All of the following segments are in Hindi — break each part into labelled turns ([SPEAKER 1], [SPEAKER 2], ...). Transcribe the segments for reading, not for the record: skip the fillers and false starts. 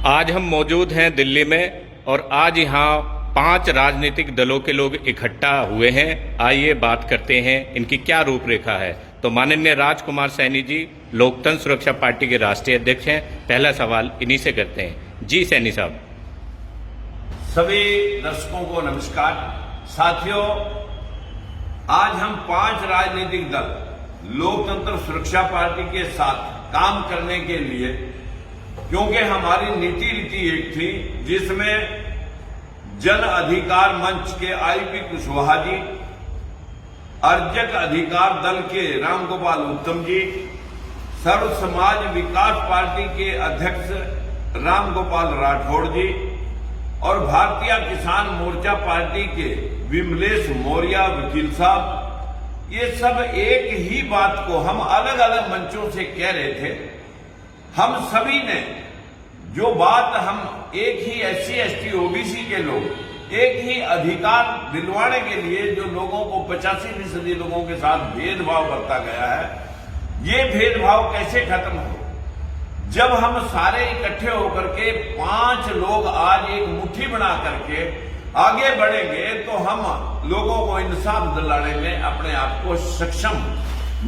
[SPEAKER 1] आज हम मौजूद हैं दिल्ली में और आज यहाँ 5 राजनीतिक दलों के लोग इकट्ठा हुए हैं। आइए बात करते हैं इनकी क्या रूपरेखा है। तो माननीय राजकुमार सैनी जी लोकतंत्र सुरक्षा पार्टी के राष्ट्रीय अध्यक्ष हैं। पहला सवाल इन्हीं से करते हैं। जी सैनी साहब।
[SPEAKER 2] सभी दर्शकों को नमस्कार। साथियों, आज हम 5 राजनीतिक दल लोकतंत्र सुरक्षा पार्टी के साथ काम करने के लिए, क्योंकि हमारी नीति रीति एक थी जिसमें जन अधिकार मंच के आईपी कुशवाहा जी, अर्जक अधिकार दल के रामगोपाल उत्तम जी, सर्व समाज विकास पार्टी के अध्यक्ष रामगोपाल राठौड़ जी और भारतीय किसान मोर्चा पार्टी के विमलेश मौर्य वकील साहब, ये सब एक ही बात को हम अलग अलग मंचों से कह रहे थे। हम सभी ने जो बात हम एक ही SC ST OBC के लोग एक ही अधिकार दिलवाने के लिए जो लोगों को 85% लोगों के साथ भेदभाव करता गया है, ये भेदभाव कैसे खत्म हो। जब हम सारे इकट्ठे होकर के 5 लोग आज एक मुट्ठी बना करके आगे बढ़ेंगे तो हम लोगों को इंसाफ दिलाने में अपने आप को सक्षम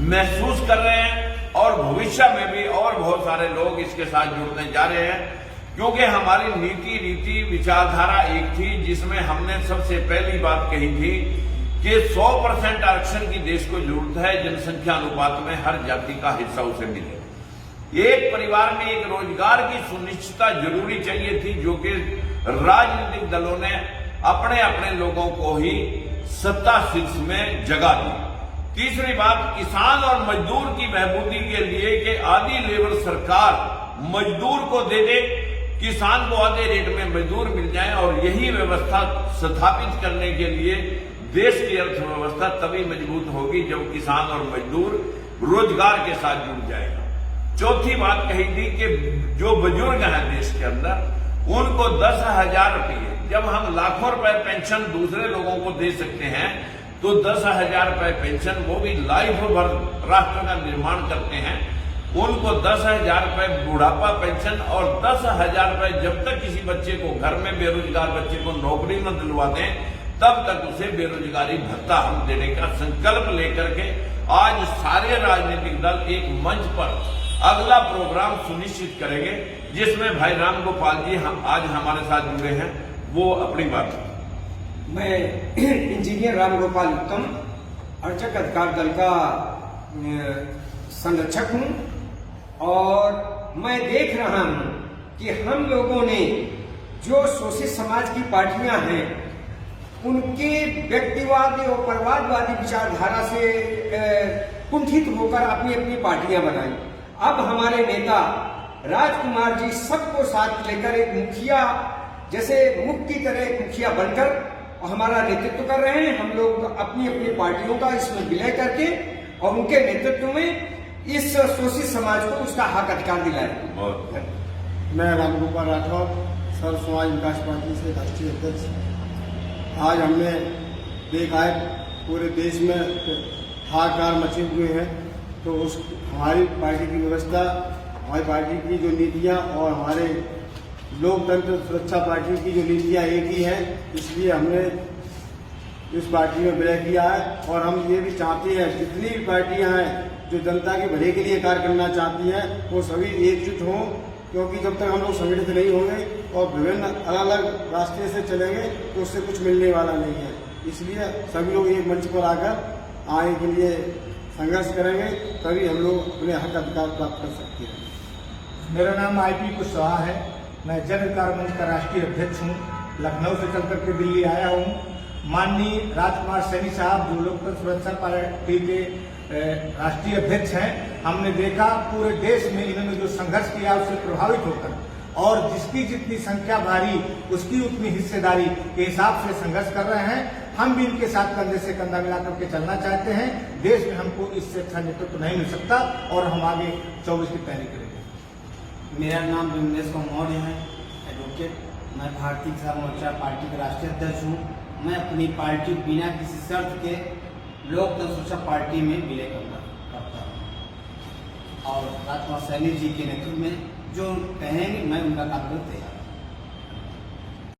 [SPEAKER 2] महसूस कर रहे हैं और भविष्य में भी और बहुत सारे लोग इसके साथ जुड़ने जा रहे हैं, क्योंकि हमारी नीति रीति विचारधारा एक थी जिसमें हमने सबसे पहली बात कही थी कि 100% आरक्षण की देश को जरूरत है। जनसंख्या अनुपात में हर जाति का हिस्सा उसे मिले। एक परिवार में एक रोजगार की सुनिश्चितता जरूरी चाहिए थी, जो कि राजनीतिक दलों ने अपने अपने लोगों को ही सत्ता शीर्ष में जगह दी। तीसरी बात, किसान और मजदूर की बहबूदी के लिए कि आधी लेबर सरकार मजदूर को दे दे, किसान को आधे रेट में मजदूर मिल जाए, और यही व्यवस्था स्थापित करने के लिए देश की अर्थव्यवस्था तभी मजबूत होगी जब किसान और मजदूर रोजगार के साथ जुड़ जाएगा। चौथी बात कही थी कि जो बुजुर्ग हैं देश के अंदर उनको 10,000 रुपये, जब हम लाखों रुपए पेंशन दूसरे लोगों को दे सकते हैं तो 10,000 रुपए पेंशन, वो भी लाइफ भर राष्ट्र का निर्माण करते हैं, उनको 10,000 रुपए बुढ़ापा पेंशन और 10,000 रुपए जब तक किसी बच्चे को, घर में बेरोजगार बच्चे को नौकरी न दिलवा दें तब तक उसे बेरोजगारी भत्ता हम देने का संकल्प लेकर के आज सारे राजनीतिक दल एक मंच पर अगला प्रोग्राम सुनिश्चित करेंगे, जिसमें भाई रामगोपाल जी हम आज हमारे साथ जुड़े हैं, वो अपनी बात।
[SPEAKER 3] मैं इंजीनियर रामगोपाल उत्तम अर्जक अधिकार दल का संरक्षक हूं और मैं देख रहा हूं कि हम लोगों ने जो शोषित समाज की पार्टियां हैं उनके व्यक्तिवादी और परिवारवादी विचारधारा से कुंठित होकर अपनी अपनी पार्टियां बनाई। अब हमारे नेता राजकुमार जी सबको साथ लेकर एक मुखिया, जैसे मुख की तरह एक मुखिया बनकर हमारा नेतृत्व कर रहे हैं। हम लोग अपनी अपनी पार्टियों का इसमें विलय करके और उनके नेतृत्व में इस शोषित समाज को उसका हक अधिकार दिलाए।
[SPEAKER 4] मैं रामगोपाल राठौड़, सर्व समाज विकास पार्टी से राष्ट्रीय अध्यक्ष। आज हमने देखा है पूरे देश में हाहाकार मचे हुए हैं, तो उस हमारी पार्टी की व्यवस्था, हमारी पार्टी की जो नीतियां और हमारे लोकतंत्र सुरक्षा पार्टी की जो नीतियां एक ही हैं, इसलिए हमने इस पार्टी में विलय किया है। और हम ये भी चाहते हैं जितनी भी पार्टियां हैं जो जनता के भले के लिए कार्य करना चाहती हैं वो सभी एकजुट हों, क्योंकि जब तक हम लोग संगठित नहीं होंगे और विभिन्न अलग अलग रास्ते से चलेंगे तो उससे कुछ मिलने वाला नहीं है। इसलिए सभी लोग एक मंच पर आकर आने के लिए संघर्ष करेंगे, तभी हम लोग अपने हक अधिकार प्राप्त कर सकते हैं।
[SPEAKER 5] मेरा नाम IP कुशवाहा है। मैं जन अधिकार मंच का राष्ट्रीय अध्यक्ष हूँ। लखनऊ से चल करके दिल्ली आया हूँ। माननीय राजकुमार सैनी साहब जो लोकतंत्र सुरक्षा पार्टी के राष्ट्रीय अध्यक्ष हैं, हमने देखा पूरे देश में इन्होंने जो संघर्ष किया उससे प्रभावित होकर, और जिसकी जितनी संख्या भारी उसकी उतनी हिस्सेदारी के हिसाब से संघर्ष कर रहे हैं। हम भी इनके साथ कंधे से कंधा मिलाकर के चलना चाहते हैं। देश में हमको इससे अच्छा नेतृत्व नहीं मिल सकता और हम आगे 24 की तैयारी करेंगे।
[SPEAKER 6] मेरा नाम विमलेश मौर्य है, एडवोकेट। मैं भारतीय किसान मोर्चा पार्टी का राष्ट्रीय अध्यक्ष हूँ। मैं अपनी पार्टी बिना किसी शर्त के लोकतंत्र सुरक्षा पार्टी में विलय करता हूँ और राजकुमार सैनी जी के नेतृत्व में जो कहेंगे मैं उनका काम करने तैयार हूं।